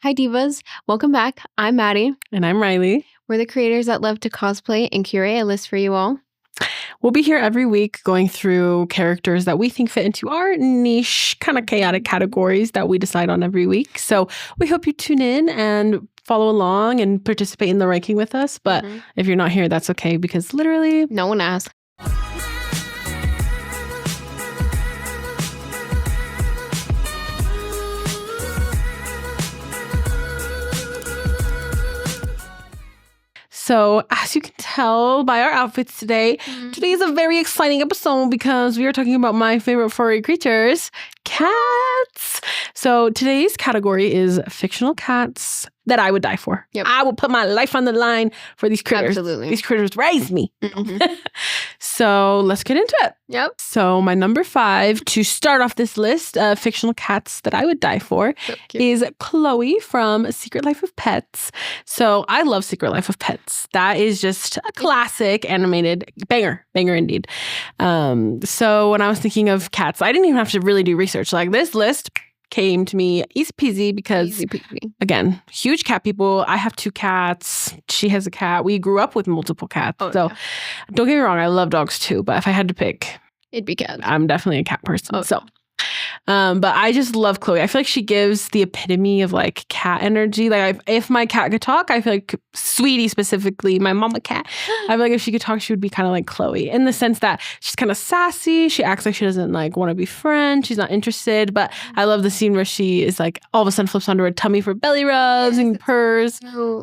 Hi, Divas. Welcome back. I'm Maddie. And I'm Riley. We're the creators that love to cosplay and curate a list for you all. We'll be here every week going through characters that we think fit into our niche, kind of chaotic categories that we decide on every week. So we hope you tune in and follow along and participate in the ranking with us. But if you're not here, that's okay because literally no one asked. So, as you can tell by our outfits today, today is a very exciting episode because we are talking about my favorite furry creatures, cats. So, today's category is fictional cats that I would die for. Yep. I would put my life on the line for these critters. Absolutely. These critters raised me. So, let's get into it. Yep. So, my number 5 to start off this list of fictional cats that I would die for is Chloe from Secret Life of Pets. So, I love Secret Life of Pets. That is just a classic animated banger indeed. So, when I was thinking of cats, I didn't even have to really do research. Like, this list came to me easy peasy because, again, huge cat people. I have 2 cats. She has a cat. We grew up with multiple cats. Don't get me wrong. I love dogs too. But if I had to pick, it'd be cats. I'm definitely a cat person. But I just love Chloe. I feel like she gives the epitome of like cat energy. Like if my cat could talk, I feel like Sweetie specifically, my mama cat, I feel like if she could talk, she would be kind of like Chloe in the sense that she's kind of sassy. She acts like she doesn't like want to be friends. She's not interested. But I love the scene where she is like all of a sudden flips onto her tummy for belly rubs and purrs.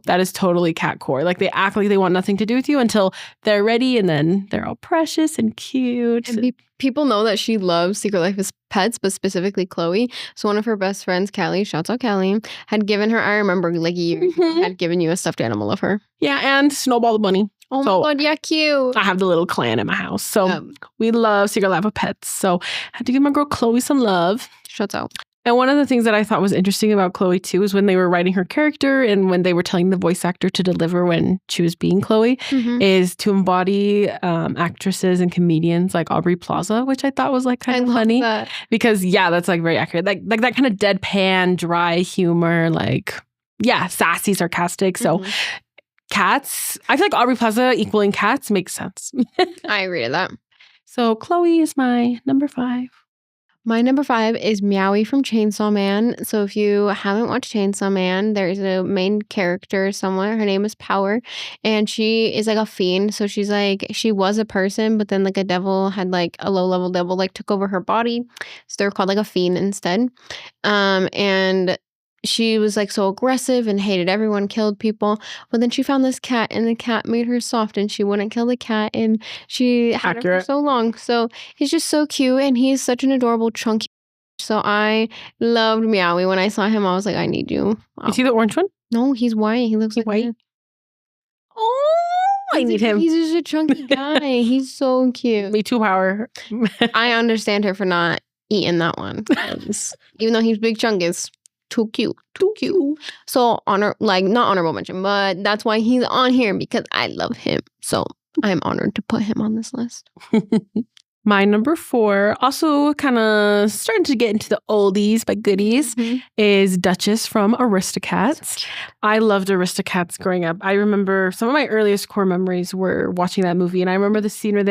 That is totally cat core. Like they act like they want nothing to do with you until they're ready, and then they're all precious and cute. And people know that she loves Secret Life of Pets, but specifically Chloe. So one of her best friends, Callie, shouts out Callie, had given her, I remember like a year, had given you a stuffed animal of her. Yeah, and Snowball the bunny. Oh my God, yeah, cute. I have the little clan in my house. So we love Secret Life of Pets. So I had to give my girl Chloe some love. Shouts out. And one of the things that I thought was interesting about Chloe too is when they were writing her character and when they were telling the voice actor to deliver when she was being Chloe is to embody actresses and comedians like Aubrey Plaza, which I thought was like kind of funny. That. Because that's like very accurate. Like that kind of deadpan, dry humor, like sassy, sarcastic. So cats, I feel like Aubrey Plaza equaling cats makes sense. I agree with that. So Chloe is my number 5. My number 5 is Meowy from Chainsaw Man. So if you haven't watched Chainsaw Man, there's a main character somewhere. Her name is Power. And she is like a fiend. So she's like, she was a person, but then like a devil had like a low-level devil like took over her body. So they're called like a fiend instead. And she was like so aggressive and hated everyone, killed people. But then she found this cat and the cat made her soft and she wouldn't kill the cat. And she had it for so long. So he's just so cute and he's such an adorable chunky. So I loved Meowy. When I saw him, I was like, I need you. Is he the orange one? No, he's white. He looks like white. I need him. He's just a chunky guy. He's so cute. Me too, Power. I understand her for not eating that one. Even though he's big chungus. Too cute. So not honorable mention, but that's why he's on here because I love him. So I'm honored to put him on this list. My number 4, also kind of starting to get into the oldies but goodies, is Duchess from Aristocats. I loved Aristocats growing up. I remember some of my earliest core memories were watching that movie, and I remember the scene where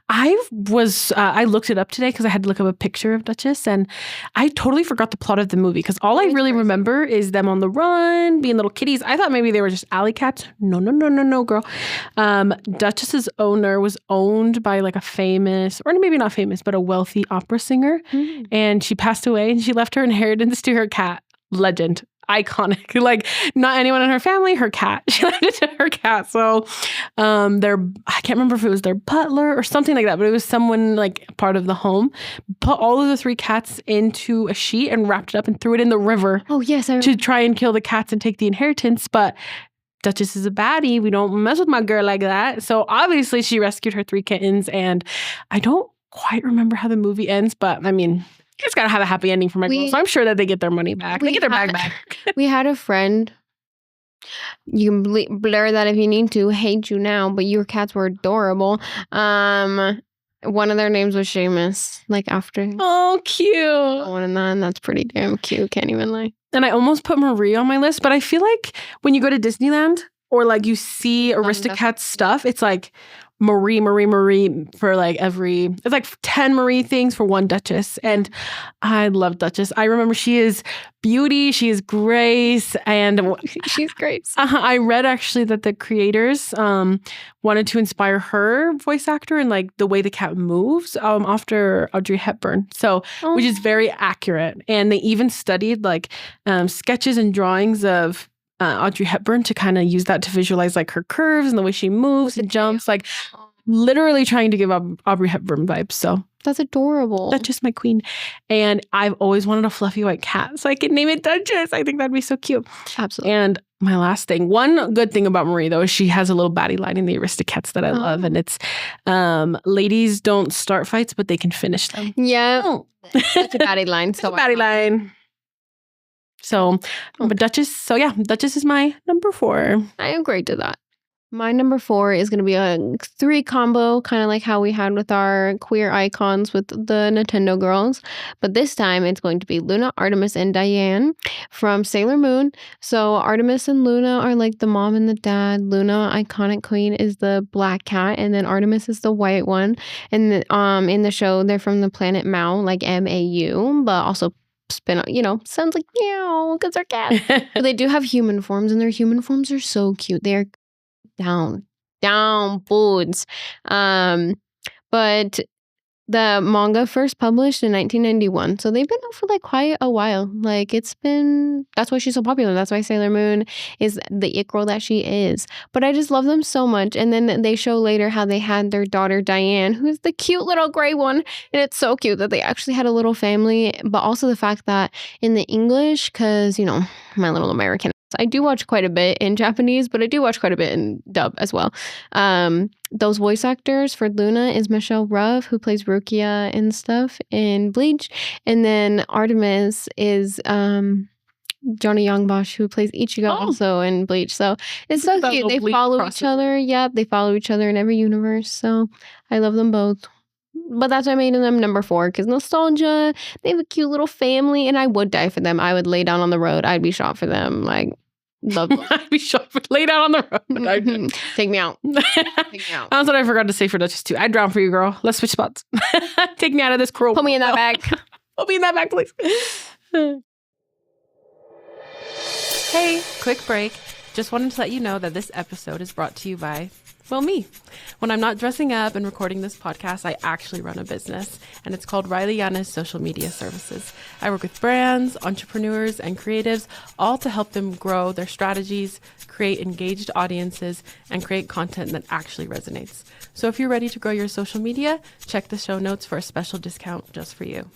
I looked it up today because I had to look up a picture of Duchess, and I totally forgot the plot of the movie because all I really remember is them on the run, being little kitties. I thought maybe they were just alley cats. No, girl. Duchess's owner was owned by like a famous, or maybe not famous, but a wealthy opera singer. And she passed away and she left her inheritance to her cat. Legend. Iconic. Like not anyone in her family, her cat. She left it to her cat. So I can't remember if it was their butler or something like that, but it was someone like part of the home, put all of the 3 cats into a sheet and wrapped it up and threw it in the river. Oh, yes. To try and kill the cats and take the inheritance. But Duchess is a baddie. We don't mess with my girl like that. So obviously she rescued her 3 kittens, and I don't quite remember how the movie ends, but I mean, you just gotta have a happy ending for my girl. So I'm sure that they get their money back. They get their bag back. We had a friend. You can blur that if you need to. Hate you now, but your cats were adorable. One of their names was Seamus. Like after. Oh, cute. One and that's pretty damn cute. Can't even lie. And I almost put Marie on my list, but I feel like when you go to Disneyland or like you see Aristocats stuff, it's like Marie for like it's like 10 Marie things for one Duchess. And I love Duchess. I remember she is beauty, she is grace, and she's grace. I read actually that the creators wanted to inspire her voice actor and like the way the cat moves after Audrey Hepburn. So, which is very accurate. And they even studied like sketches and drawings of Audrey Hepburn to kind of use that to visualize like her curves and the way she moves and jumps, like literally trying to give Audrey Hepburn vibes. So that's adorable. Duchess, my queen. And I've always wanted a fluffy white cat, so I could name it Duchess. I think that'd be so cute. Absolutely. And my last thing, one good thing about Marie, though, is she has a little baddie line in the Aristocats that I love. And it's ladies don't start fights, but they can finish them. Yeah. Such a baddie line. So baddie line. So, but Duchess, Duchess is my number 4. I agree to that. My number 4 is going to be a 3 combo, kind of like how we had with our queer icons with the Nintendo girls. But this time it's going to be Luna, Artemis, and Diane from Sailor Moon. So Artemis and Luna are like the mom and the dad. Luna, iconic queen, is the black cat, and then Artemis is the white one. And in the show, they're from the planet Mau, like MAU, but also sounds like meow because they're cats. But they do have human forms, and their human forms are so cute. They're down foods. But the manga first published in 1991, so they've been out for like quite a while. Like that's why she's so popular. That's why Sailor Moon is the it girl that she is. But I just love them so much. And then they show later how they had their daughter Diane, who's the cute little gray one, and it's so cute that they actually had a little family. But also the fact that in the English, because my little American, I do watch quite a bit in Japanese, but I do watch quite a bit in dub as well. Those voice actors for Luna is Michelle Ruff, who plays Rukia and stuff in Bleach. And then Artemis is Johnny Youngbosch, who plays Ichigo also in Bleach. So it's so cute. They follow each other. Yep, they follow each other in every universe. So I love them both. But that's why I made them number 4, because nostalgia. They have a cute little family, and I would die for them. I would lay down on the road. I'd be shot for them. Like, love them. I'd be shot for lay down on the road. Take me out. Take me out. That's what I forgot to say for Duchess too. I'd drown for you, girl. Let's switch spots. Take me out of this cruel. Put me in that bag. Put me in that bag, please. Hey, quick break. Just wanted to let you know that this episode is brought to you by me. When I'm not dressing up and recording this podcast, I actually run a business, and it's called Riley Yana's Social Media Services. I work with brands, entrepreneurs, and creatives, all to help them grow their strategies, create engaged audiences, and create content that actually resonates. So if you're ready to grow your social media, check the show notes for a special discount just for you.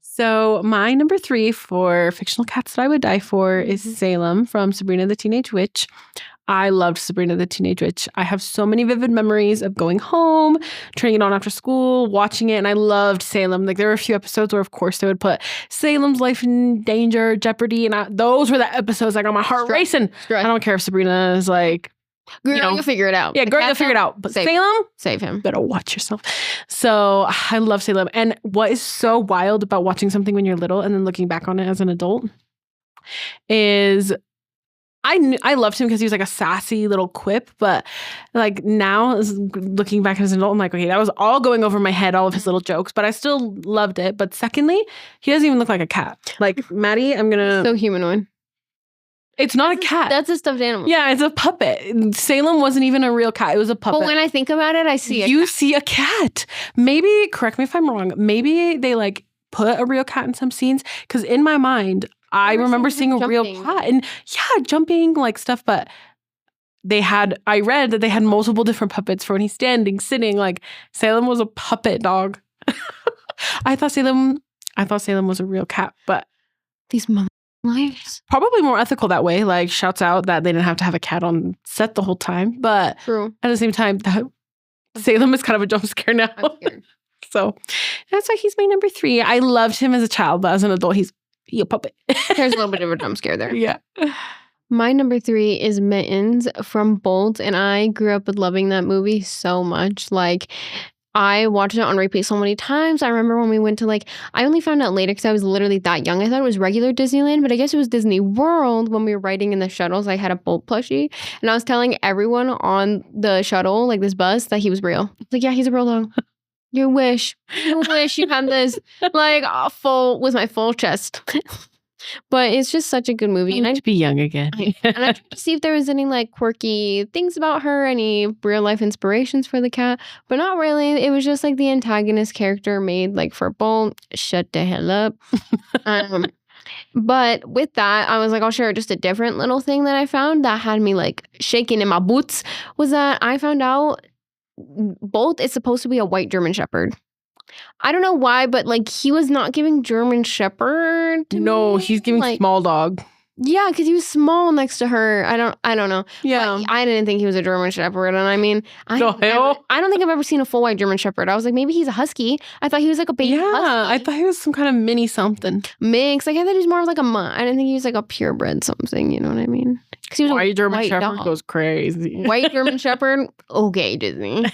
So my number 3 for fictional cats that I would die for is Salem from Sabrina the Teenage Witch. I loved Sabrina the Teenage Witch. I have so many vivid memories of going home, turning it on after school, watching it, and I loved Salem. Like, there were a few episodes where, of course, they would put Salem's life in danger, jeopardy, and those were the episodes that got my heart racing. I don't care if Sabrina is like, girl, you'll figure it out. Yeah, girl, you'll figure it out. But Salem, save him. Better watch yourself. So I love Salem. And what is so wild about watching something when you're little and then looking back on it as an adult is I loved him because he was like a sassy little quip, but like now looking back as an adult, I'm like, okay, that was all going over my head, all of his little jokes, but I still loved it. But secondly, he doesn't even look like a cat. Like, Maddie, So humanoid. It's not a cat. That's a stuffed animal. Yeah, it's a puppet. Salem wasn't even a real cat. It was a puppet. But when I think about it, I see You see a cat. Maybe, correct me if I'm wrong, maybe they like put a real cat in some scenes, because in my mind, I remember seeing a real cat and jumping like stuff, but I read that they had multiple different puppets for when he's standing, sitting. Like, Salem was a puppet dog. I thought Salem was a real cat, but these lives. Probably more ethical that way. Like, shouts out that they didn't have to have a cat on set the whole time, but true. At the same time, Salem is kind of a jump scare now. So that's why he's my number 3. I loved him as a child, but as an adult, he's a puppet. There's a little bit of a jump scare there. Yeah. My number 3 is Mittens from Bolt, and I grew up with loving that movie so much. Like, I watched it on repeat so many times. I remember when we went to I only found out later because I was literally that young. I thought it was regular Disneyland, but I guess it was Disney World when we were riding in the shuttles. I had a Bolt plushie, and I was telling everyone on the shuttle, this bus, that he was real. Yeah, he's a real dog. You wish you had this full with my full chest. But it's just such a good movie. And I to be young again. And I tried to see if there was any quirky things about her, any real life inspirations for the cat, but not really. It was just the antagonist character made for Bolt. Shut the hell up. But with that, I was I'll share just a different little thing that I found that had me shaking in my boots, was that I found out Bolt is supposed to be a white German Shepherd. I don't know why, but he was not giving German Shepherd to No, me. he's giving small dog. Yeah, because he was small next to her. I don't know. Yeah. But I didn't think he was a German Shepherd, and I mean, I The don't hell? think I've ever seen a full white German Shepherd. I was maybe he's a husky. I thought he was a baby Yeah, husky. I thought he was some kind of mini something. Mix. I thought he was more of a mutt. I didn't think he was a purebred something. You know what I mean? Because he was White German white Shepherd dog. goes crazy. White German Shepherd. Okay, Disney.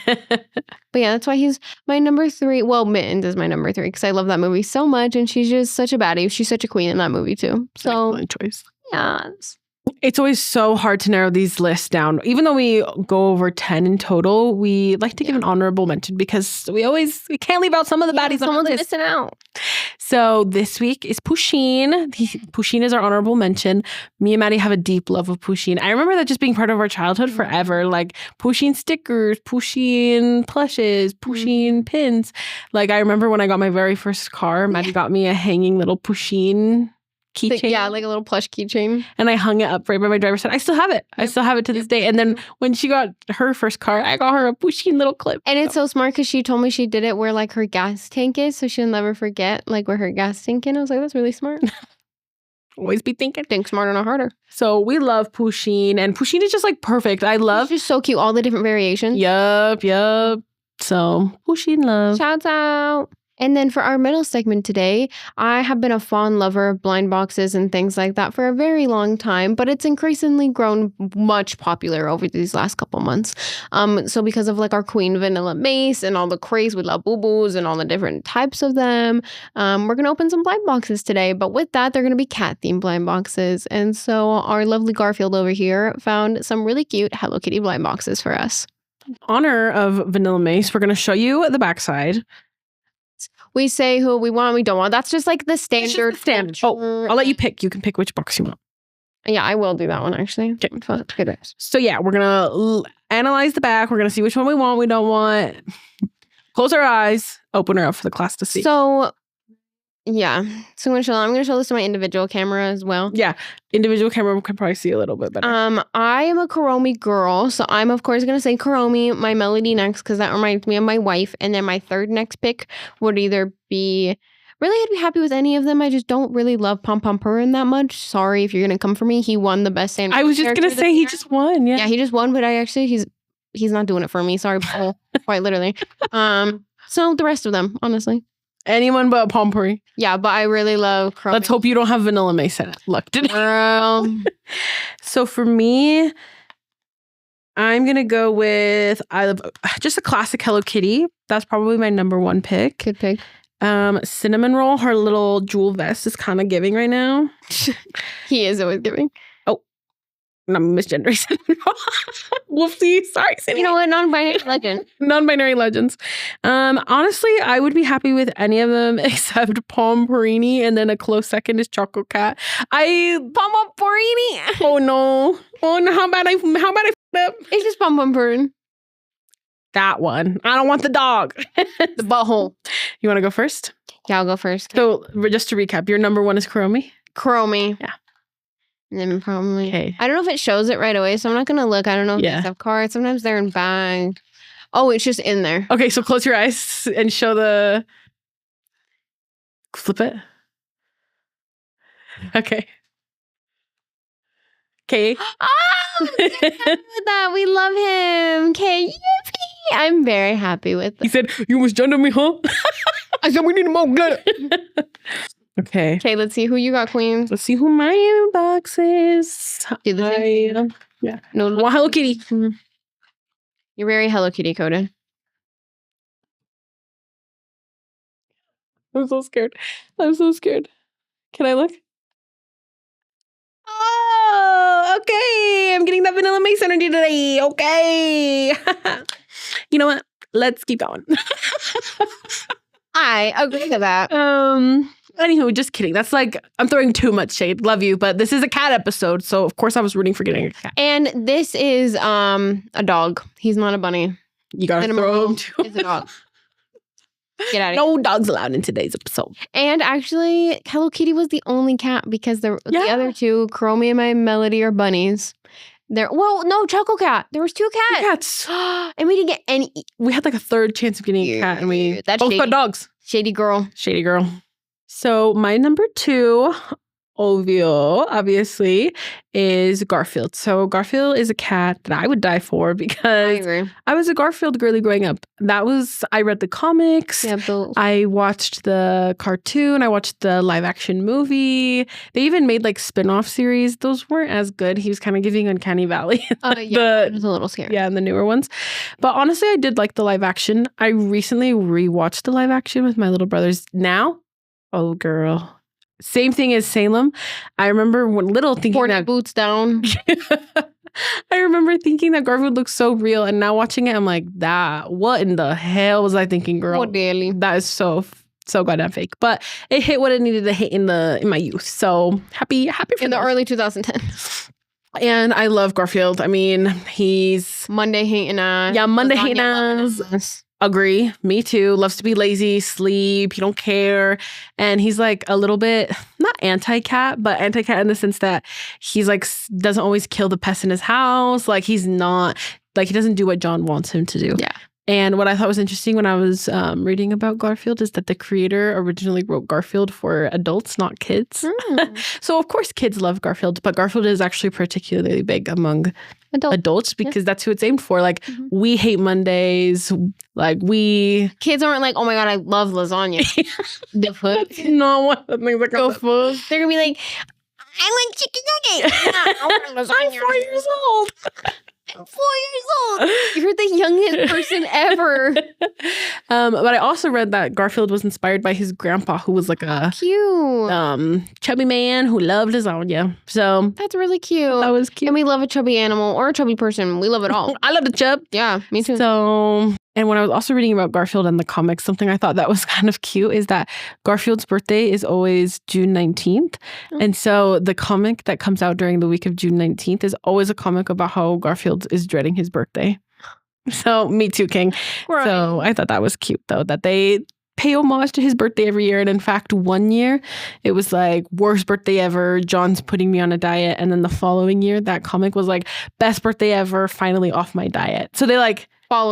But yeah, that's why he's my number 3. Well, Mittens is my number 3 because I love that movie so much, and she's just such a baddie. She's such a queen in that movie too. So excellent choice. yes. It's always so hard to narrow these lists down. Even though we go over 10 in total, we like to give an honorable mention because we can't leave out some of the baddies on our Someone's list. missing out. So this week is Pusheen. Pusheen is our honorable mention. Me and Maddie have a deep love of Pusheen. I remember that just being part of our childhood forever. Pusheen stickers, Pusheen plushes, Pusheen pins. I remember when I got my very first car, Maddie got me a hanging little Pusheen keychain. Yeah, a little plush keychain. And I hung it up right by my driver's side. I still have it. I still have it to this day. And then when she got her first car, I got her a Pusheen little clip. And it's so smart because she told me she did it where her gas tank is, so she'll never forget where her gas tank is. I was that's really smart. Always be thinking. Think smarter, not harder. So we love Pusheen, and Pusheen is just perfect. I love. It's just so cute. All the different variations. Yup. So Pusheen love. Shouts out. And then for our middle segment today, I have been a fond lover of blind boxes and things like that for a very long time, but it's increasingly grown much popular over these last couple months. So because of our Queen Vanilla Mace and all the craze with La Boo-Boos and all the different types of them, we're going to open some blind boxes today. But with that, they're going to be cat-themed blind boxes. And so our lovely Garfield over here found some really cute Hello Kitty blind boxes for us. In honor of Vanilla Mace, we're going to show you the backside. We say who we want, we don't want. That's just the standard. Oh, I'll let you pick. You can pick which box you want. Yeah, I will do that one actually. Okay. Good. So yeah, we're gonna analyze the back. We're gonna see which one we want, we don't want. Close our eyes. Open her up for the class to see. So yeah, so I'm gonna show this to my individual camera as well. Yeah, individual camera can probably see a little bit better. I am a Kuromi girl, so I'm of course gonna say Kuromi, my Melody next, because that reminds me of my wife, and then my third next pick would either be. Really, I'd be happy with any of them. I just don't really love Pom Pom Purin that much. Sorry if you're gonna come for me. He won the best sandwich. I was just gonna say he just won. Yeah, he just won, but he's not doing it for me. Sorry, Paul. Quite literally. So the rest of them, honestly. Anyone but Pompourri. Yeah, but I really love Kuromi. Let's hope you don't have Vanilla Mace in it. Look, So for me, I'm gonna go with just a classic Hello Kitty. That's probably my number 1 pick. Good pick. Cinnamon Roll, her little jewel vest is kind of giving right now. He is always giving. Oh, I'm misgendering Cinnamon Roll. Whoopsie, sorry. You know what? Non-binary legend. Non-binary legends. Honestly, I would be happy with any of them except Pomporini, and then a close second is Choco Cat. Pomporini. Oh no! How about I f***ed up? It's just Pom Pom Purin. That one. I don't want the dog. The butthole. You want to go first? Yeah, I'll go first. So just to recap, your number 1 is Kuromi? Kuromi. Yeah. And then probably. Okay. I don't know if it shows it right away, so I'm not going to look. I don't know if they have cards. Sometimes they're in bag. Oh, it's just in there. Okay, so close your eyes and show the... Flip it. Okay. Okay. Oh, with that. We love him. Okay, yippee. I'm very happy with it. He said, "You almost jumped on me, huh?" I said, "We need more good." Okay. Okay, let's see who you got, Queen. Let's see who my box is. Yeah. No, Hello Kitty. You're very Hello Kitty coded. I'm so scared. I'm so scared. Can I look? Oh, okay. I'm getting that vanilla mace energy today. Okay. You know what? Let's keep going. I agree to that. Anywho, just kidding. That's like, I'm throwing too much shade. Love you, but this is a cat episode, so of course I was rooting for getting a cat. And this is a dog. He's not a bunny. You gotta throw him too. It's a dog. Get out of here. No dogs allowed in today's episode. And actually, Hello Kitty was the only cat because the other two, Chromie and my Melody, are bunnies. No, Choco Cat. There was 2 cats. And we didn't get any. We had like a third chance of getting a cat, and we both got dogs. Shady girl. Shady girl. So my number 2, obviously, is Garfield. So Garfield is a cat that I would die for because I was a Garfield girly growing up. I read the comics. Yeah, I watched the cartoon. I watched the live action movie. They even made like spin-off series. Those weren't as good. He was kind of giving Uncanny Valley. It was a little scary. Yeah, and the newer ones. But honestly, I did like the live action. I recently rewatched the live action with my little brothers. Now, oh girl. Same thing as Salem. I remember thinking that boots down. I remember thinking that Garfield looked so real, and now watching it, I'm like, what in the hell was I thinking, girl? What daily? That is so goddamn fake. But it hit what it needed to hit in my youth. So happy for in the early 2010s. And I love Garfield. I mean, he's Monday hating us. Yeah, Monday hating us. Agree. Me too. Loves to be lazy, sleep. He don't care. And he's like a little bit, not anti-cat, but anti-cat in the sense that he's like, doesn't always kill the pests in his house. Like he's not, like he doesn't do what John wants him to do. Yeah. And what I thought was interesting when I was reading about Garfield is that the creator originally wrote Garfield for adults, not kids. So of course kids love Garfield, but Garfield is actually particularly big among adults because that's who it's aimed for. Like we hate Mondays. Like kids aren't like, oh my God, I love lasagna. The fuck? That's not one of the things that go full. They're gonna be like, I like chicken nuggets. Yeah, I want lasagna. I'm 4 years old. I'm 4 years old. You're the youngest person ever. But I also read that Garfield was inspired by his grandpa, who was like a cute, chubby man who loved lasagna. So that's really cute. That was cute. And we love a chubby animal or a chubby person. We love it all. I love the chub. Yeah, me too. So, and when I was also reading about Garfield and the comics, something I thought that was kind of cute is that Garfield's birthday is always June 19th. And so the comic that comes out during the week of June 19th is always a comic about how Garfield is dreading his birthday. So, me too, King. Right. So, I thought that was cute, though, that they pay homage to his birthday every year. And in fact, one year, it was like, worst birthday ever. John's putting me on a diet. And then the following year, that comic was like, best birthday ever. Finally off my diet. So, they like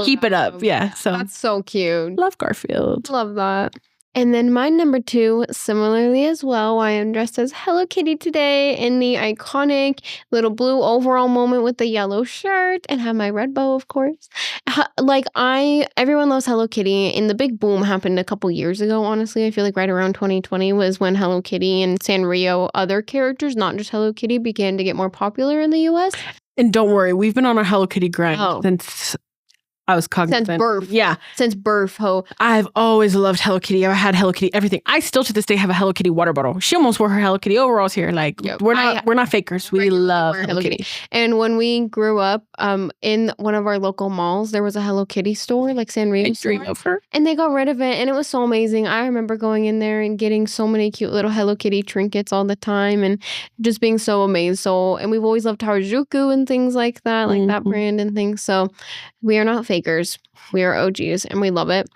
keep it up. Yeah. So that's so cute. Love Garfield. Love that. And then my number 2, similarly as well, I am dressed as Hello Kitty today in the iconic little blue overall moment with the yellow shirt and have my red bow, of course. Everyone loves Hello Kitty, and the big boom happened a couple years ago, honestly. I feel like right around 2020 was when Hello Kitty and Sanrio, other characters, not just Hello Kitty, began to get more popular in the US. And don't worry, we've been on a Hello Kitty grind since I was cognizant. Since birth. Yeah. Since birth, ho. I've always loved Hello Kitty. I had Hello Kitty everything. I still to this day have a Hello Kitty water bottle. She almost wore her Hello Kitty overalls here. Like we're not fakers. We love Hello Kitty. And when we grew up, in one of our local malls, there was a Hello Kitty store, like Sanrio store. I dream of her. And they got rid of it, and it was so amazing. I remember going in there and getting so many cute little Hello Kitty trinkets all the time, and just being so amazed. And we've always loved Harajuku and things like that, like that brand and things. So we are not fakers. We are OGs, and we love it.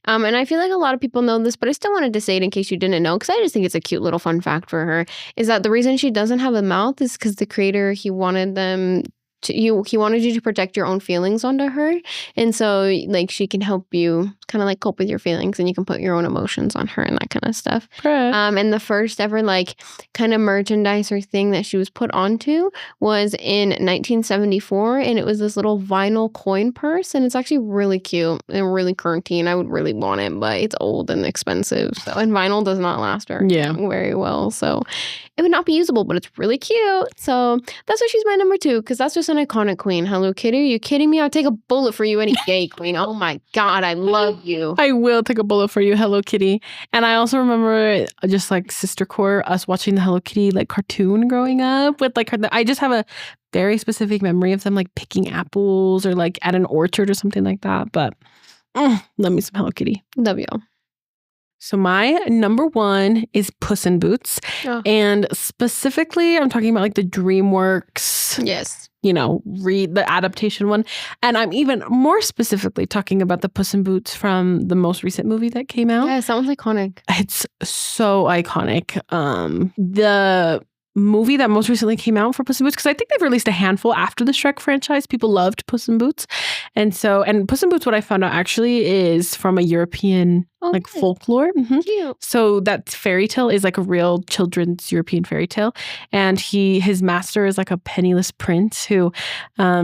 And I feel like a lot of people know this, but I still wanted to say it in case you didn't know, because I just think it's a cute little fun fact for her, is that the reason she doesn't have a mouth is because the creator, he wanted you to project your own feelings onto her. And so like she can help you kind of like cope with your feelings, and you can put your own emotions on her and that kind of stuff. And the first ever like kind of merchandise or thing that she was put onto was in 1974, and it was this little vinyl coin purse, and it's actually really cute and really currenty, and I would really want it, but it's old and expensive. So, and vinyl does not last very well. So it would not be usable, but it's really cute. So that's why she's my number 2, because that's just an iconic queen. Hello Kitty, are you kidding me? I'd take a bullet for you any day, queen. Oh my God, I love you. I will take a bullet for you, Hello Kitty. And I also remember just like sister core, us watching the Hello Kitty like cartoon growing up with like I just have a very specific memory of them like picking apples or like at an orchard or something like that. But love me some Hello Kitty. Love you. So my number 1 is Puss in Boots. Oh. And specifically, I'm talking about like the DreamWorks. Yes. Read the adaptation one. And I'm even more specifically talking about the Puss in Boots from the most recent movie that came out. Yes, that one's iconic. It's so iconic. The movie that most recently came out for Puss in Boots, because I think they've released a handful after the Shrek franchise. People loved Puss in Boots. And Puss in Boots, what I found out actually is from a European folklore. Mm-hmm. Cute. So that fairy tale is like a real children's European fairy tale. And his master is like a penniless prince who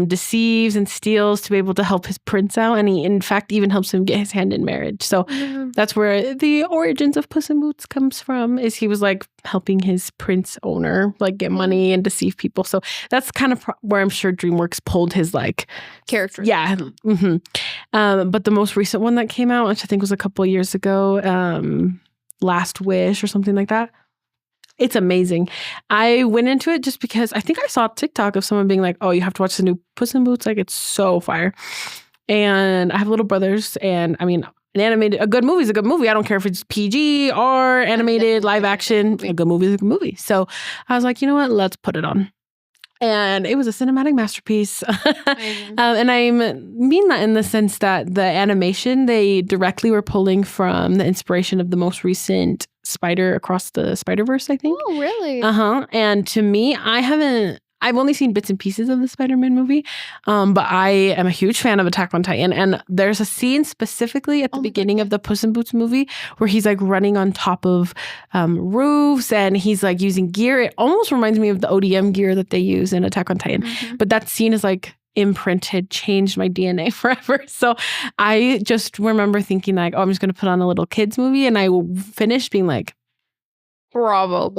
deceives and steals to be able to help his prince out. And he, in fact, even helps him get his hand in marriage. So that's where the origins of Puss in Boots comes from, is he was like helping his prince owner like get money and deceive people. So that's kind of where I'm sure DreamWorks pulled his like character. Yeah. Mm-hmm. But the most recent one that came out, which I think was a couple of years ago, Last Wish or something like that. It's amazing. I went into it just because I think I saw a TikTok of someone being like, oh, you have to watch the new Puss in Boots. Like, it's so fire. And I have little brothers, and I mean, a good movie is a good movie. I don't care if it's PG or animated, live action. A good movie is a good movie. So I was like, you know what? Let's put it on. And it was a cinematic masterpiece. And I mean that in the sense that the animation, they directly were pulling from the inspiration of the most recent Spider Across the Spider-Verse, I think. Oh, really? And to me, I've only seen bits and pieces of the Spider-Man movie, but I am a huge fan of Attack on Titan. And there's a scene specifically at the beginning of the Puss in Boots movie where he's like running on top of roofs and he's like using gear. It almost reminds me of the ODM gear that they use in Attack on Titan. Mm-hmm. But that scene is like imprinted, changed my DNA forever. So I just remember thinking like, oh, I'm just going to put on a little kids movie. And I finished being like, Bravo.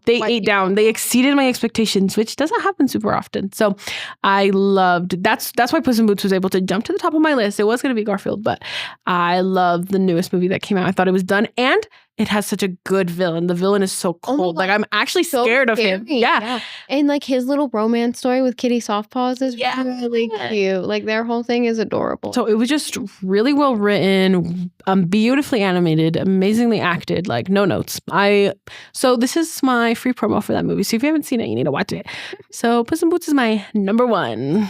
They ate down. They exceeded my expectations, which doesn't happen super often. So I loved, that's why Puss in Boots was able to jump to the top of my list. It was going to be Garfield, but I love the newest movie that came out. I thought it was done. And it has such a good villain. The villain is so cold. Like, I'm actually scared of him. Yeah. And like his little romance story with Kitty Softpaws is really cute. Like their whole thing is adorable. So it was just really well written, beautifully animated, amazingly acted, like no notes. So this is my free promo for that movie. So if you haven't seen it, you need to watch it. So Puss in Boots is my number 1.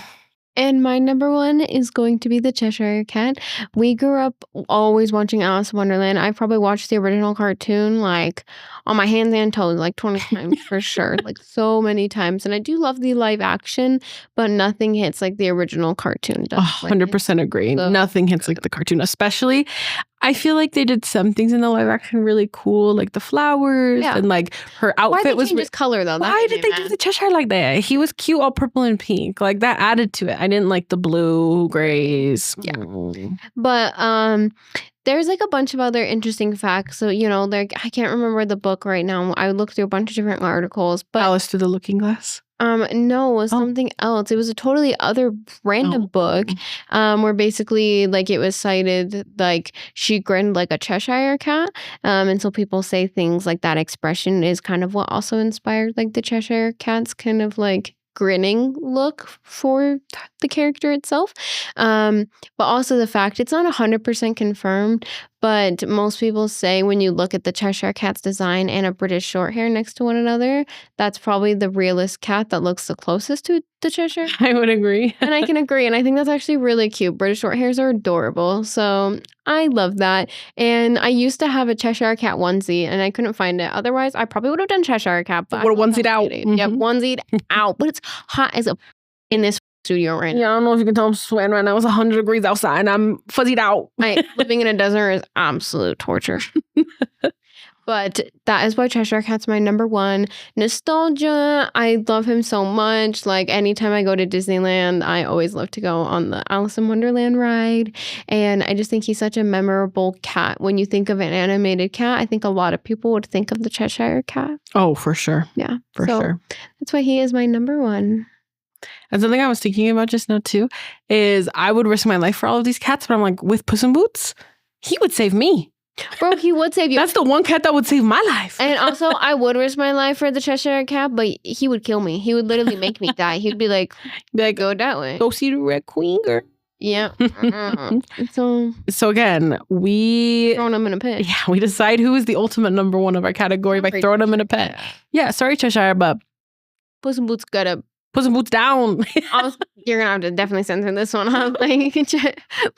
And my number 1 is going to be the Cheshire Cat. We grew up always watching Alice in Wonderland. I probably watched the original cartoon like on my hands and toes like 20 times for sure. Like so many times. And I do love the live action, but nothing hits like the original cartoon does. 100% agree. So nothing hits like the cartoon. Especially, I feel like they did some things in the live action really cool, like the flowers and like her outfit was just color though. Why did they do the Cheshire like that? He was cute, all purple and pink. Like that added to it. I didn't like the blue, grays. Yeah, but there's like a bunch of other interesting facts. So I can't remember the book right now. I looked through a bunch of different articles. But Alice Through the Looking Glass. No, it was something else. It was a totally other random book, where basically like it was cited like she grinned like a Cheshire cat. And so people say things like that expression is kind of what also inspired like the Cheshire Cat's kind of like grinning look for the character itself. But also the fact it's not 100% confirmed, but most people say when you look at the Cheshire Cat's design and a British Shorthair next to one another, that's probably the realest cat that looks the closest to the Cheshire. I would agree. And I can agree. And I think that's actually really cute. British Shorthairs are adorable. So I love that. And I used to have a Cheshire Cat onesie and I couldn't find it. Otherwise, I probably would have done Cheshire Cat. But would have onesied out. Mm-hmm. Yep, onesied out. But it's hot as a in this studio right now. Yeah, I don't know if you can tell I'm sweating right now. It's 100 degrees outside and I'm fuzzied out. Living in a desert is absolute torture. But that is why Cheshire Cat's my number one. Nostalgia, I love him so much. Like, anytime I go to Disneyland, I always love to go on the Alice in Wonderland ride. And I just think he's such a memorable cat. When you think of an animated cat, I think a lot of people would think of the Cheshire Cat. Oh, for sure. Yeah. For sure. That's why he is my number one. And something I was thinking about just now too is I would risk my life for all of these cats, but I'm like, with Puss in Boots, he would save me. Bro, he would save you. That's the one cat that would save my life. And also, I would risk my life for the Cheshire Cat, but he would kill me. He would literally make me die. He'd be like, go that way. Go see the Red Queen, girl. Yeah. So again, we throwing them in a pit. Yeah, we decide who is the ultimate number one of our category by throwing them in a pit. Yeah, sorry, Cheshire, but Puss in Boots gotta Puss in Boots down. You're gonna have to definitely censor this one. Huh? Like,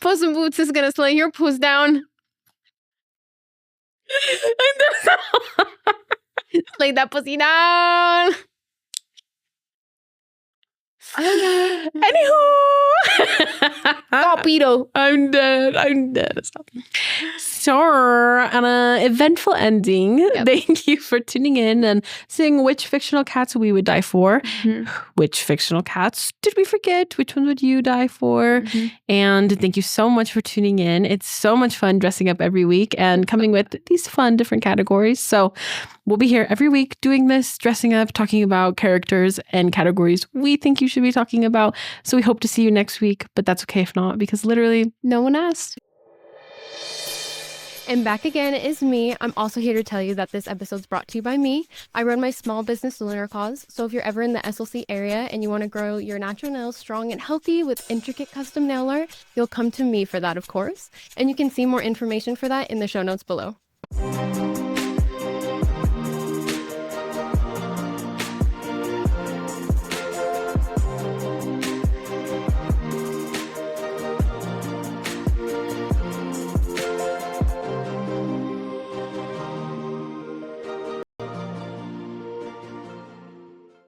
Puss in Boots is gonna slay your puss down. Slay that pussy down. Anywho. Torpedo. I'm dead. Stop. So, on an eventful ending, Thank you for tuning in and seeing which fictional cats we would die for. Mm-hmm. Which fictional cats did we forget? Which ones would you die for? Mm-hmm. And thank you so much for tuning in. It's so much fun dressing up every week and coming with these fun different categories. So we'll be here every week doing this, dressing up, talking about characters and categories we think you should be talking about. So we hope to see you next week, but that's okay if not, because literally no one asked. And back again is me. I'm also here to tell you that this episode's brought to you by me. I run my small business lunar cause, so if you're ever in the SLC area and you want to grow your natural nails strong and healthy with intricate custom nail art, you'll come to me for that, of course. And you can see more information for that in the show notes below.